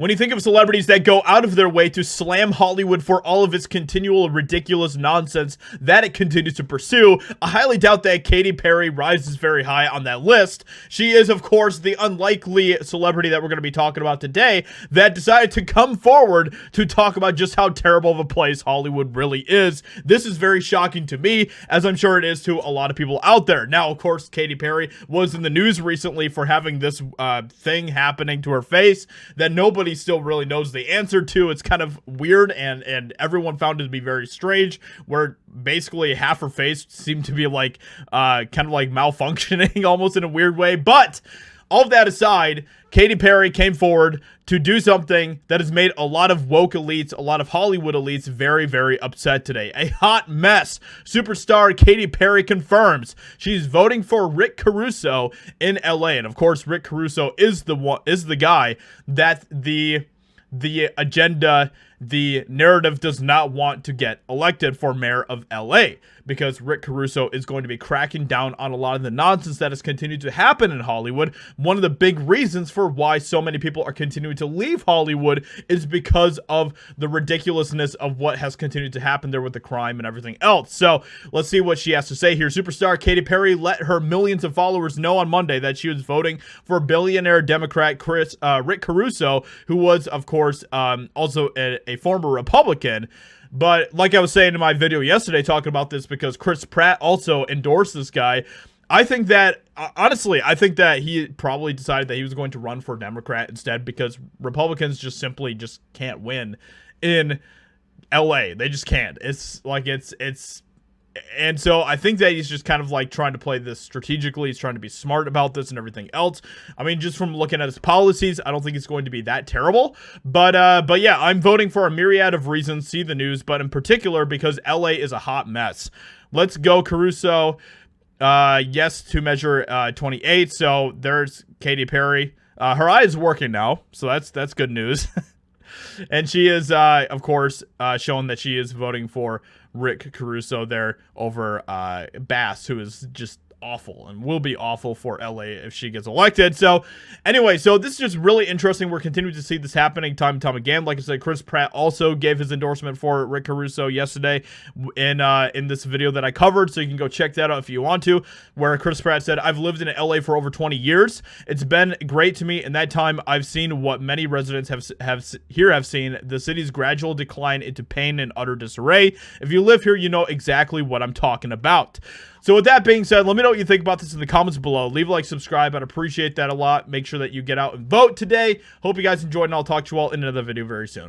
When you think of celebrities that go out of their way to slam Hollywood for all of its continual ridiculous nonsense that it continues to pursue, I highly doubt that Katy Perry rises very high on that list. She is, of course, the unlikely celebrity that we're going to be talking about today that decided to come forward to talk about just how terrible of a place Hollywood really is. This is very shocking to me, as I'm sure it is to a lot of people out there. Now, of course, Katy Perry was in the news recently for having this thing happening to her face that nobody still really knows the answer to. It's kind of weird, and everyone found it to be very strange, where basically half her face seemed to be like kind of like malfunctioning almost in a weird way. But all of that aside, Katy Perry came forward to do something that has made a lot of woke elites, a lot of Hollywood elites very, very upset today. A hot mess. Superstar Katy Perry confirms she's voting for Rick Caruso in LA. And of course, Rick Caruso is the guy that the agenda, the narrative does not want to get elected for mayor of LA, because Rick Caruso is going to be cracking down on a lot of the nonsense that has continued to happen in Hollywood. One of the big reasons for why so many people are continuing to leave Hollywood is because of the ridiculousness of what has continued to happen there with the crime and everything else. So let's see what she has to say here. Superstar Katy Perry let her millions of followers know on Monday that she was voting for billionaire Democrat Rick Caruso, who was, of course, also a former Republican. But like I was saying in my video yesterday talking about this, because Chris Pratt also endorsed this guy, I think that, honestly, I think that he probably decided that he was going to run for Democrat instead, because Republicans just simply just can't win in LA. They just can't. It's like, and so I think that he's just kind of like trying to play this strategically. He's trying to be smart about this and everything else. I mean, just from looking at his policies, I don't think it's going to be that terrible. But yeah, I'm voting for a myriad of reasons. See the news, but in particular because LA is a hot mess. Let's go, Caruso. Yes to measure 28. So there's Katy Perry. Her eye is working now, so that's good news. And she is, of course, showing that she is voting for Rick Caruso there over Bass, who is just awful and will be awful for LA if she gets elected. So anyway, so this is just really interesting. We're continuing to see this happening time and time again. Like I said, Chris Pratt also gave his endorsement for Rick Caruso yesterday in this video that I covered, so you can go check that out if you want to, where Chris Pratt said, "I've lived in LA for over 20 years. It's been great to me. In that time, I've seen what many residents have seen, the city's gradual decline into pain and utter disarray. If you live here, you know exactly what I'm talking about." So with that being said, let me know what you think about this in the comments below. Leave a like, subscribe. I'd appreciate that a lot. Make sure that you get out and vote today. Hope you guys enjoyed, and I'll talk to you all in another video very soon.